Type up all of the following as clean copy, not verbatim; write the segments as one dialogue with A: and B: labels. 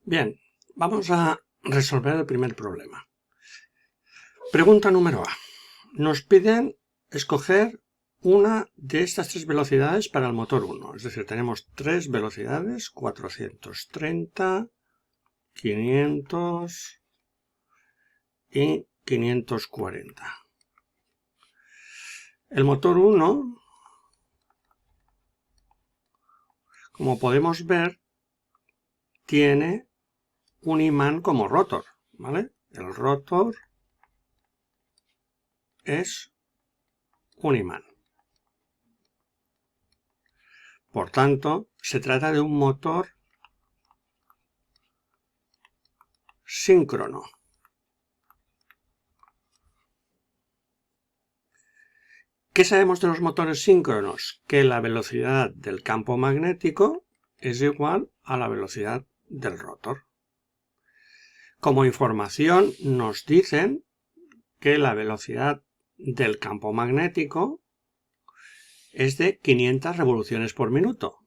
A: Bien, vamos a resolver el primer problema. Pregunta número A. Nos piden escoger una de estas tres velocidades para el motor 1. Es decir, tenemos tres velocidades, 430, 500 y 540. El motor 1, como podemos ver, tiene un imán como rotor, ¿vale? El rotor es un imán. Por tanto, se trata de un motor síncrono. ¿Qué sabemos de los motores síncronos? Que la velocidad del campo magnético es igual a la velocidad del rotor. Como información nos dicen que la velocidad del campo magnético es de 500 revoluciones por minuto.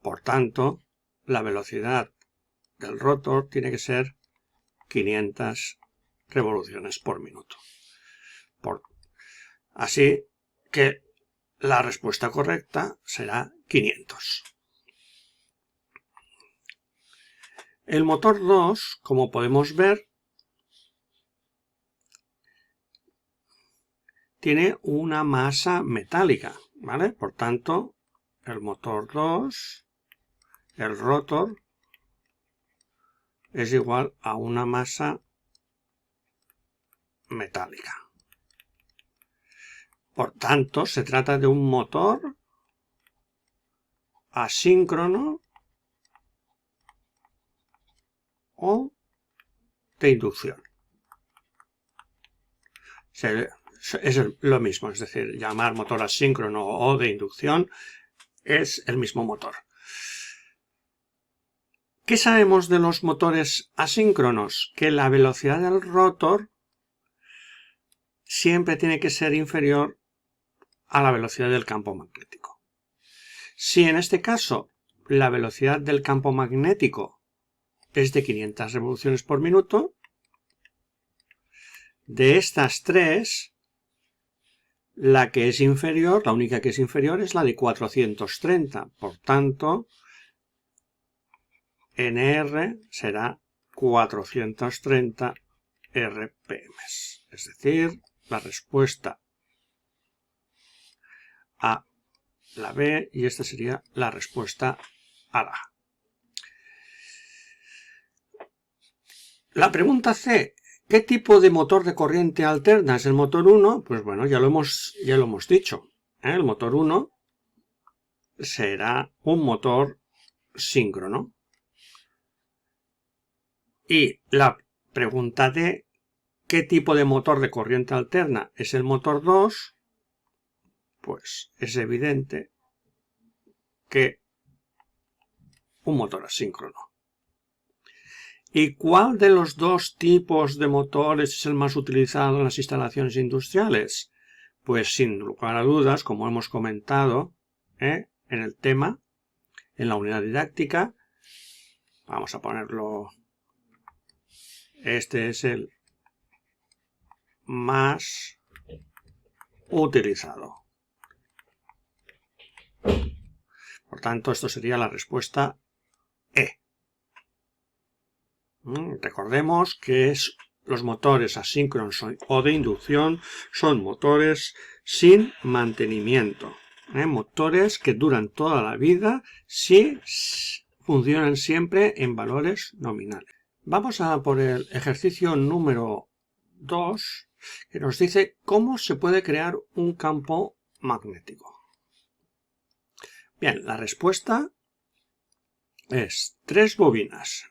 A: Por tanto, la velocidad del rotor tiene que ser 500 revoluciones por minuto. Así que la respuesta correcta será 500. El motor 2, como podemos ver, tiene una masa metálica, ¿vale? Por tanto, el motor 2, el rotor, es igual a una masa metálica. Por tanto, se trata de un motor asíncrono o de inducción. Es lo mismo, es decir, llamar motor asíncrono o de inducción es el mismo motor. ¿Qué sabemos de los motores asíncronos? Que la velocidad del rotor siempre tiene que ser inferior a la velocidad del campo magnético. Si en este caso la velocidad del campo magnético es de 500 revoluciones por minuto, de estas tres, la que es inferior, la única que es inferior es la de 430. Por tanto, NR será 430 RPM. Es decir, la respuesta a la B y esta sería la respuesta a la A. La pregunta C. ¿Qué tipo de motor de corriente alterna es el motor 1? Pues bueno, ya lo hemos dicho. El motor 1 será un motor síncrono. Y la pregunta D. ¿Qué tipo de motor de corriente alterna es el motor 2? Pues es evidente que un motor asíncrono. ¿Y cuál de los dos tipos de motores es el más utilizado en las instalaciones industriales? Pues sin lugar a dudas, como hemos comentado en el tema, en la unidad didáctica, vamos a ponerlo, este es el más utilizado. Por tanto, esto sería la respuesta E. Recordemos que los motores asíncronos o de inducción son motores sin mantenimiento. Motores que duran toda la vida si funcionan siempre en valores nominales. Vamos a por el ejercicio número 2, que nos dice cómo se puede crear un campo magnético. Bien, la respuesta es 3 bobinas.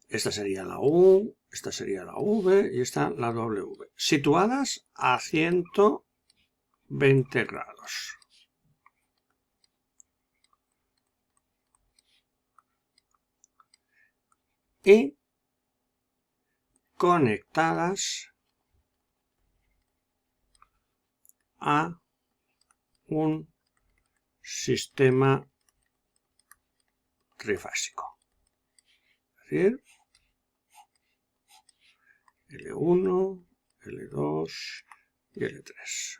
A: Esta sería la U, esta sería la V y esta la W, situadas a 120 grados. Y conectadas a un sistema trifásico. Es decir, L1, L2 y L3.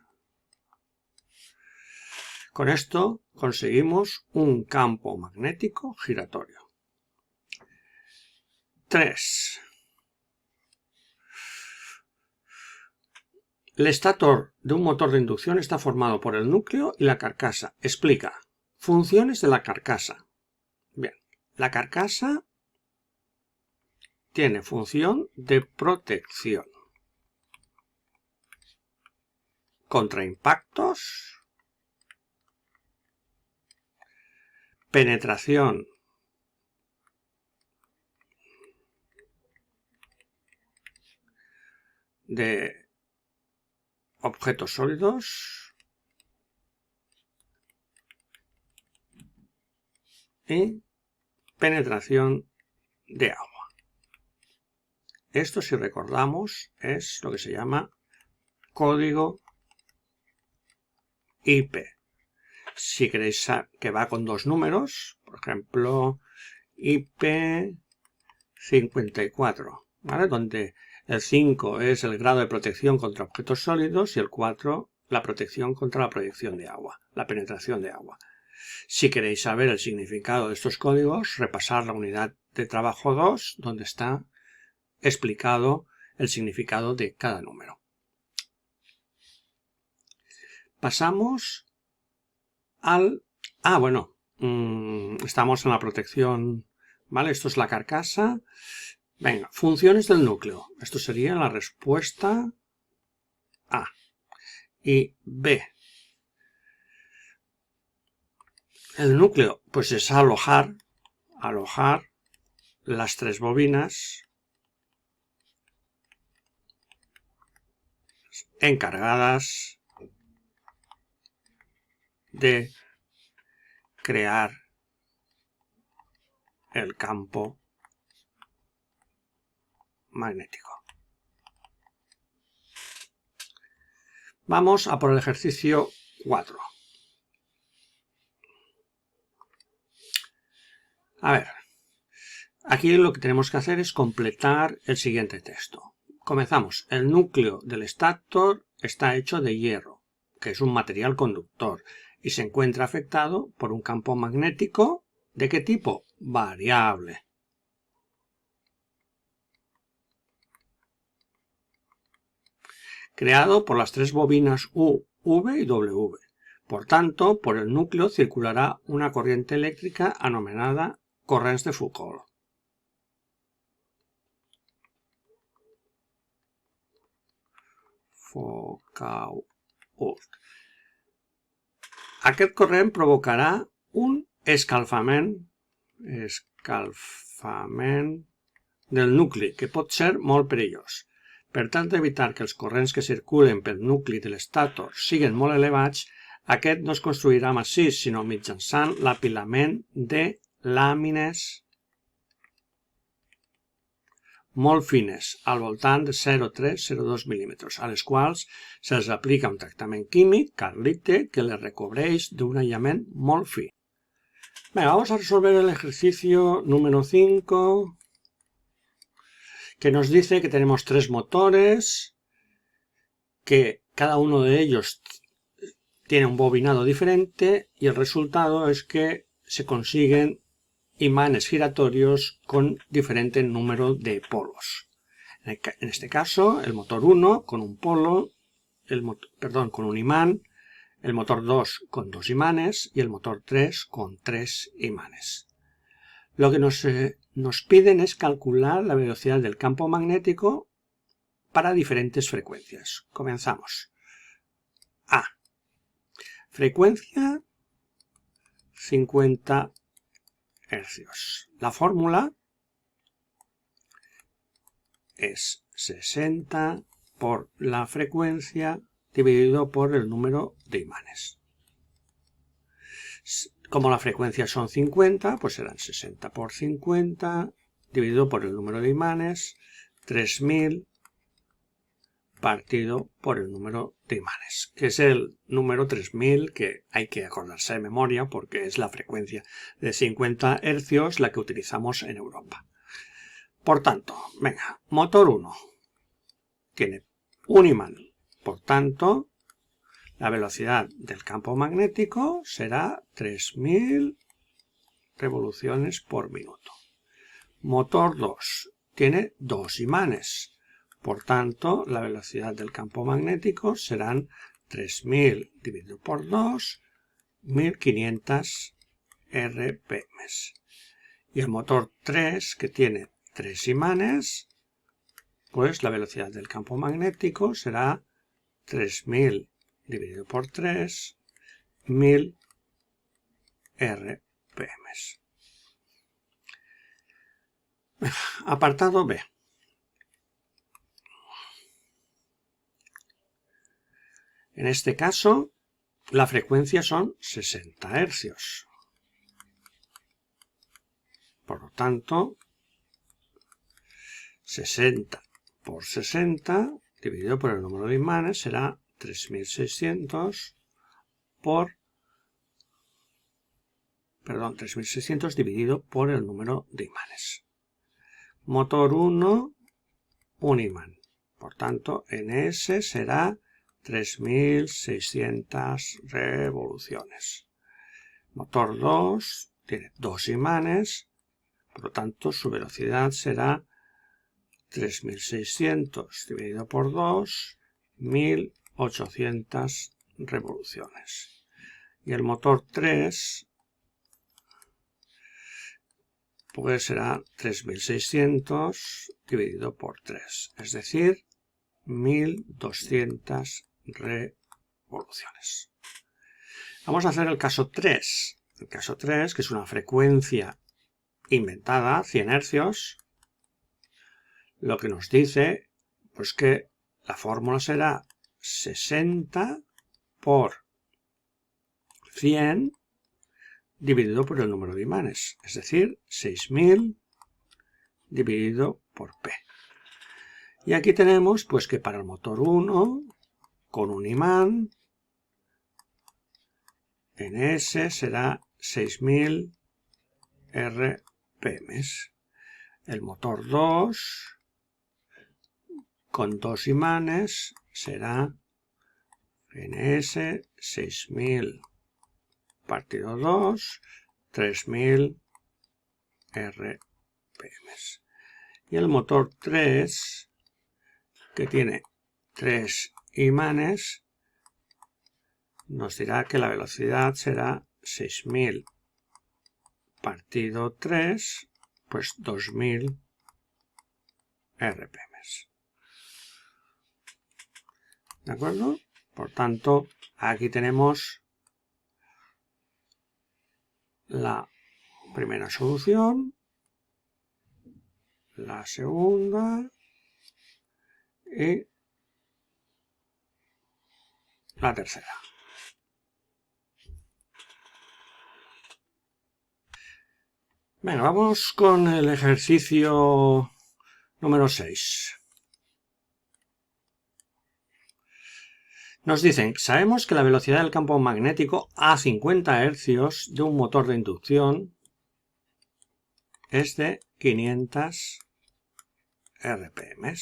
A: Con esto conseguimos un campo magnético giratorio. 3. El estator de un motor de inducción está formado por el núcleo y la carcasa. Explica. Funciones de la carcasa. Bien, la carcasa tiene función de protección contra impactos, penetración de objetos sólidos y penetración de agua. Esto, si recordamos, es lo que se llama código IP. Si queréis que va con dos números, por ejemplo, IP54, ¿vale? Donde el 5 es el grado de protección contra objetos sólidos y el 4 la protección contra la proyección de agua, la penetración de agua. Si queréis saber el significado de estos códigos, repasar la unidad de trabajo 2, donde está explicado el significado de cada número. Pasamos al... estamos en la protección, ¿vale? Esto es la carcasa. Venga, funciones del núcleo. Esto sería la respuesta A. Y B. El núcleo, pues es alojar las tres bobinas encargadas de crear el campo magnético. Vamos a por el ejercicio 4. A ver, aquí lo que tenemos que hacer es completar el siguiente texto. Comenzamos. El núcleo del estator está hecho de hierro, que es un material conductor, y se encuentra afectado por un campo magnético. ¿De qué tipo? Variable. Creado por las tres bobinas U, V y W. Por tanto, por el núcleo circulará una corriente eléctrica anomenada corrents de Foucault. Aquest corrent provocarà un escalfament del nucli, que pot ser molt perillós. Per tal d'evitar que els corrents que circulen pel nucli de l'estàtor siguin molt elevats, aquest no es construirà massís, sinó mitjançant l'apilament de làmines molt fines, al voltant de 0,3-0,2 mil·límetres, a les quals se'ls aplica un tractament químic, carlite, que les recobreix d'un aïllament molt fi. Venga, vamos a resolver el ejercicio número 5, que nos dice que tenemos tres motores, que cada uno de ellos tiene un bobinado diferente y el resultado es que se consiguen imanes giratorios con diferente número de polos. En este caso, el motor 1 con un polo, con un imán, el motor 2 con dos imanes y el motor 3 con tres imanes. Lo que nos piden es calcular la velocidad del campo magnético para diferentes frecuencias. Comenzamos. A. Frecuencia 50 hercios. La fórmula es 60 por la frecuencia dividido por el número de imanes. Como la frecuencia son 50, pues serán 60 por 50 dividido por el número de imanes, 3000 partido por el número de imanes, que es el número 3000 que hay que acordarse de memoria porque es la frecuencia de 50 Hz la que utilizamos en Europa. Por tanto, venga, motor 1 tiene un imán, por tanto, la velocidad del campo magnético será 3000 revoluciones por minuto. Motor 2 tiene dos imanes. Por tanto, la velocidad del campo magnético serán 3000 dividido por 2, 1500 RPM. Y el motor 3, que tiene tres imanes, pues la velocidad del campo magnético será 3000 dividido por 3, 1000 RPM. Apartado B. En este caso, la frecuencia son 60 Hz. Por lo tanto, 60 por 60 dividido por el número de imanes será 3600 dividido por el número de imanes. Motor 1, un imán. Por tanto, NS será 3600 revoluciones. Motor 2 tiene dos imanes, por lo tanto su velocidad será 3600 dividido por 2, 1800 revoluciones. Y el motor 3 pues será 3600 dividido por 3, es decir, 1200 revoluciones. Vamos a hacer el caso 3. El caso 3, que es una frecuencia inventada, 100 Hz, lo que nos dice pues que la fórmula será 60 por 100 dividido por el número de imanes, es decir, 6000 dividido por P. Y aquí tenemos pues que para el motor 1, con un imán, NS será 6000 RPM. El motor 2, con dos imanes, será NS 6000 partido 2, 3000 RPM. Y el motor 3, que tiene tres imanes, nos dirá que la velocidad será 6000 partido 3, pues 2000 RPM. ¿De acuerdo? Por tanto, aquí tenemos la primera solución, la segunda y la tercera. Venga, vamos con el ejercicio número 6. Nos dicen, sabemos que la velocidad del campo magnético a 50 Hz de un motor de inducción es de 500 RPM.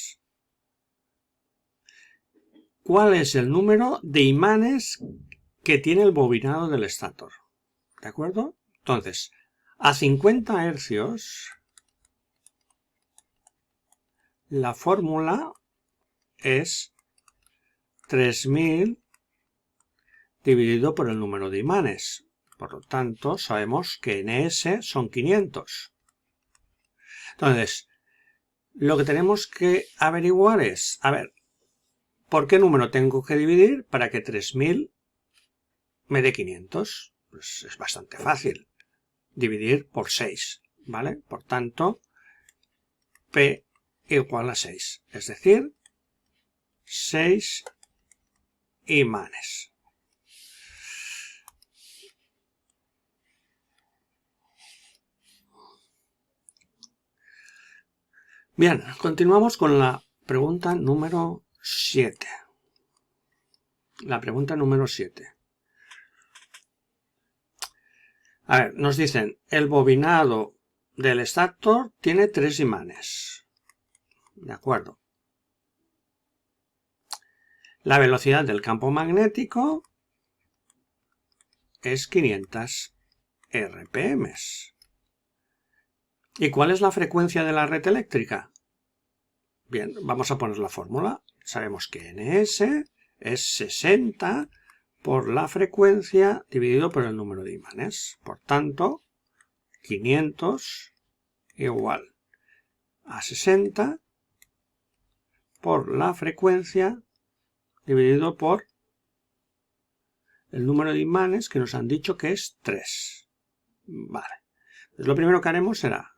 A: ¿Cuál es el número de imanes que tiene el bobinado del estator? ¿De acuerdo? Entonces, a 50 Hz, la fórmula es 3000 dividido por el número de imanes. Por lo tanto, sabemos que NS son 500. Entonces, lo que tenemos que averiguar es, a ver, ¿por qué número tengo que dividir para que 3000 me dé 500? Pues es bastante fácil. Dividir por 6, ¿vale? Por tanto, P igual a 6, es decir, 6 imanes. Bien, continuamos con la pregunta número 7. La pregunta número 7. A ver, nos dicen, el bobinado del estator tiene 3 imanes. De acuerdo. La velocidad del campo magnético es 500 RPM. ¿Y cuál es la frecuencia de la red eléctrica? Bien, vamos a poner la fórmula. Sabemos que NS es 60 por la frecuencia dividido por el número de imanes. Por tanto, 500 igual a 60 por la frecuencia dividido por el número de imanes que nos han dicho que es 3. Vale. Pues lo primero que haremos será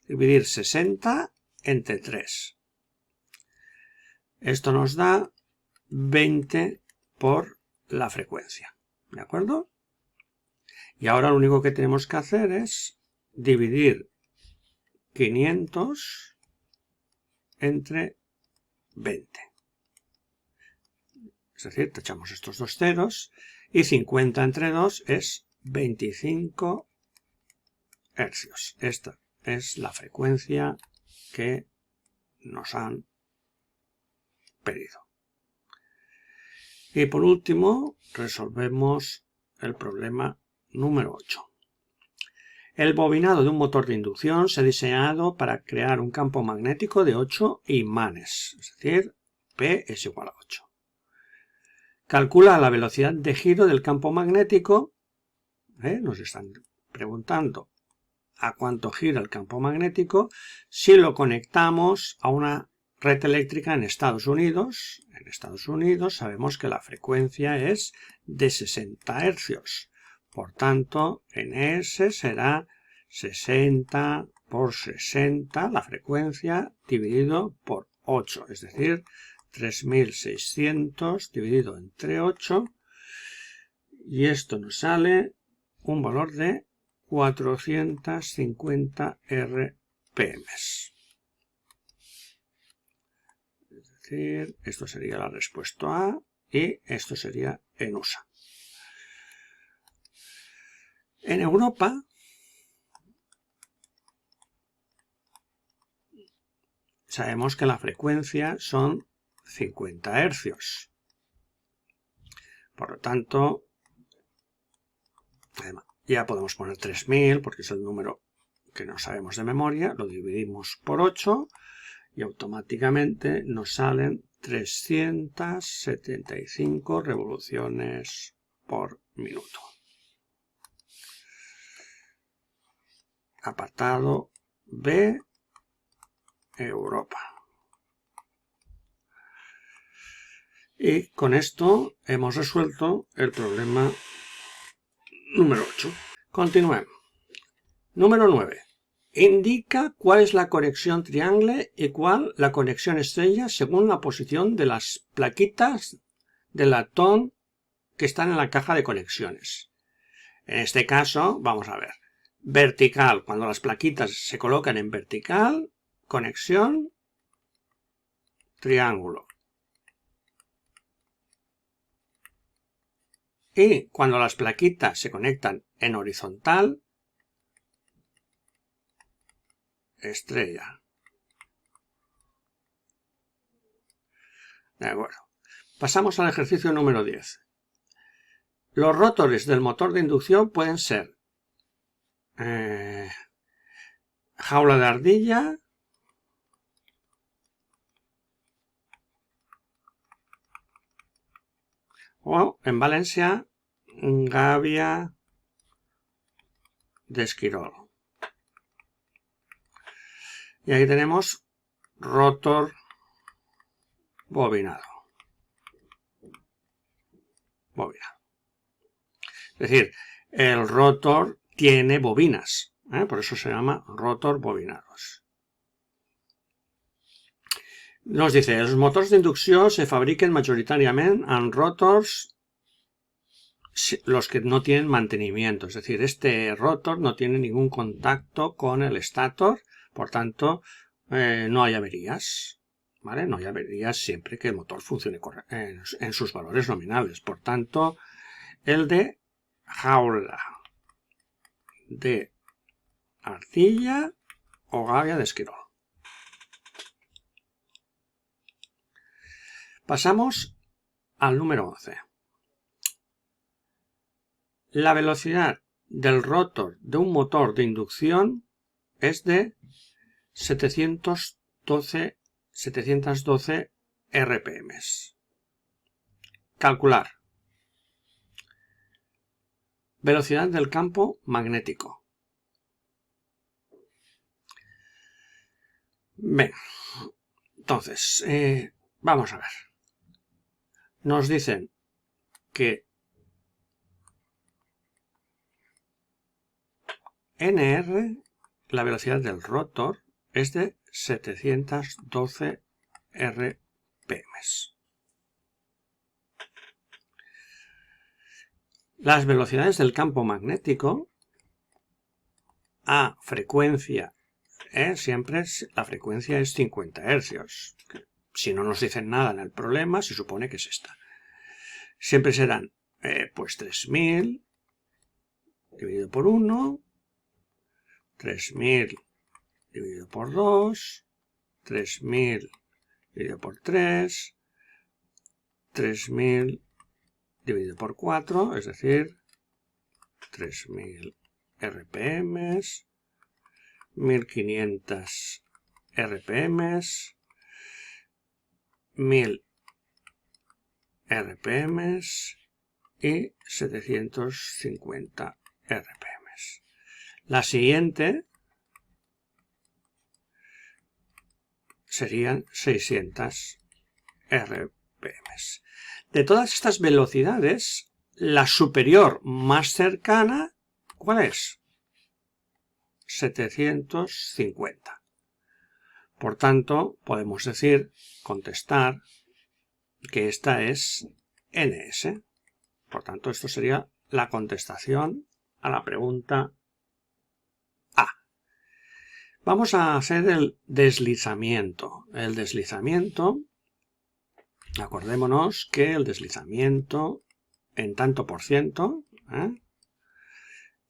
A: dividir 60 entre 3. Esto nos da 20 por la frecuencia. ¿De acuerdo? Y ahora lo único que tenemos que hacer es dividir 500 entre 20. Es decir, tachamos estos dos ceros y 50 entre 2 es 25 hercios. Esta es la frecuencia que nos han pedido. Y por último, resolvemos el problema número 8. El bobinado de un motor de inducción se ha diseñado para crear un campo magnético de 8 imanes, es decir, P es igual a 8. Calcula la velocidad de giro del campo magnético. Nos están preguntando a cuánto gira el campo magnético si lo conectamos a una red eléctrica en Estados Unidos. En Estados Unidos sabemos que la frecuencia es de 60 hercios. Por tanto, NS será 60 por 60, la frecuencia, dividido por 8, es decir, 3600 dividido entre 8, y esto nos sale un valor de 450 RPM. Es decir, esto sería la respuesta A y esto sería en USA. En Europa, sabemos que la frecuencia son 50 hercios. Por lo tanto, ya podemos poner 3000 porque es el número que no sabemos de memoria. Lo dividimos por 8 y automáticamente nos salen 375 revoluciones por minuto. Apartado B, Europa. Y con esto hemos resuelto el problema número 8. Continuemos. Número 9. Indica cuál es la conexión triángulo y cuál la conexión estrella según la posición de las plaquitas de latón que están en la caja de conexiones. En este caso, vamos a ver. Vertical, cuando las plaquitas se colocan en vertical, conexión, triángulo. Y cuando las plaquitas se conectan en horizontal, estrella. De acuerdo. Pasamos al ejercicio número 10. Los rotores del motor de inducción pueden ser jaula de ardilla, o en Valencia, gavia de esquirol. Y aquí tenemos rotor bobinado. Es decir, el rotor tiene bobinas, por eso se llama rotor bobinados. Nos dice, els motors d'inducció se fabriquen majoritàriament en rotors los que no tienen mantenimiento, es decir, este rotor no tiene ningún contacto con el estator, por tanto, no hay averías, ¿vale? No hay averías siempre que el motor funcione en sus valores nominales. Por tanto, el de jaula de arcilla o gavia de esquirol. Pasamos al número 11. La velocidad del rotor de un motor de inducción es de 712 RPM. Calcular. Velocidad del campo magnético. Bien, entonces, vamos a ver. Nos dicen que NR, la velocidad del rotor, es de 712 RPM. Las velocidades del campo magnético a frecuencia, siempre la frecuencia es 50 Hz. Si no nos dicen nada en el problema, se supone que es esta. Siempre serán pues 3000 dividido por 1, 3000 dividido por 2, 3000 dividido por 3, 3000 dividido por 4, es decir, 3000 RPM, 1500 RPM, 1000 RPM y 750 RPM. La siguiente serían 600 RPM. De todas estas velocidades, la superior más cercana, ¿cuál es? 750. Por tanto, podemos decir, contestar, que esta es NS. Por tanto, esto sería la contestación a la pregunta A. Vamos a hacer el deslizamiento. El deslizamiento, acordémonos que el deslizamiento en tanto por ciento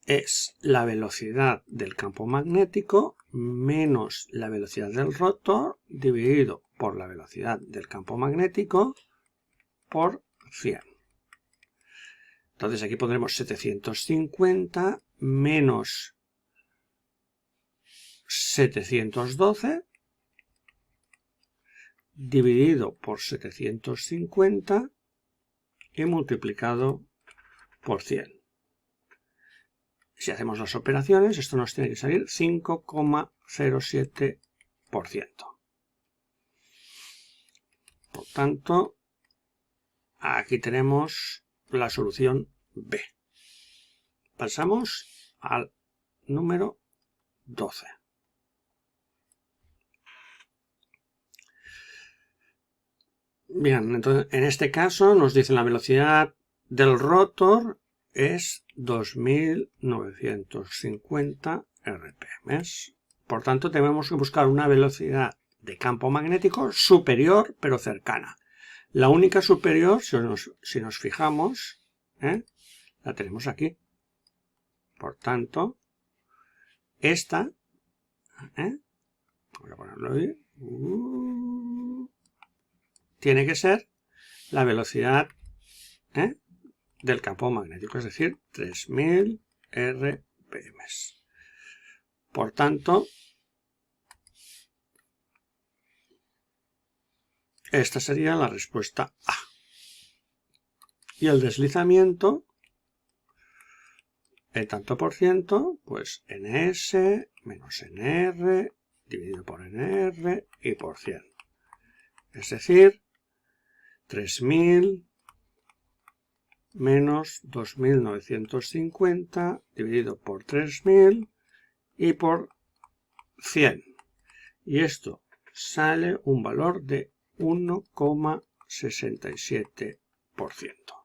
A: es la velocidad del campo magnético menos la velocidad del rotor dividido por la velocidad del campo magnético por 100. Entonces aquí pondremos 750 menos 712 dividido por 750 y multiplicado por 100. Si hacemos las operaciones, esto nos tiene que salir 5,07%. Por tanto, aquí tenemos la solución B. Pasamos al número 12. Bien, entonces en este caso nos dicen la velocidad del rotor es 2950 RPM. Por tanto, tenemos que buscar una velocidad de campo magnético superior pero cercana. La única superior, si nos fijamos, la tenemos aquí. Por tanto, esta, voy a ponerlo ahí, tiene que ser la velocidad del campo magnético, es decir, 3000 RPM. Por tanto, esta sería la respuesta A. Y el deslizamiento, en tanto por ciento, pues NS menos NR dividido por NR y por 100. Es decir, 3000 menos 2950 dividido por 3000 y por 100. Y esto sale un valor de 1,67%.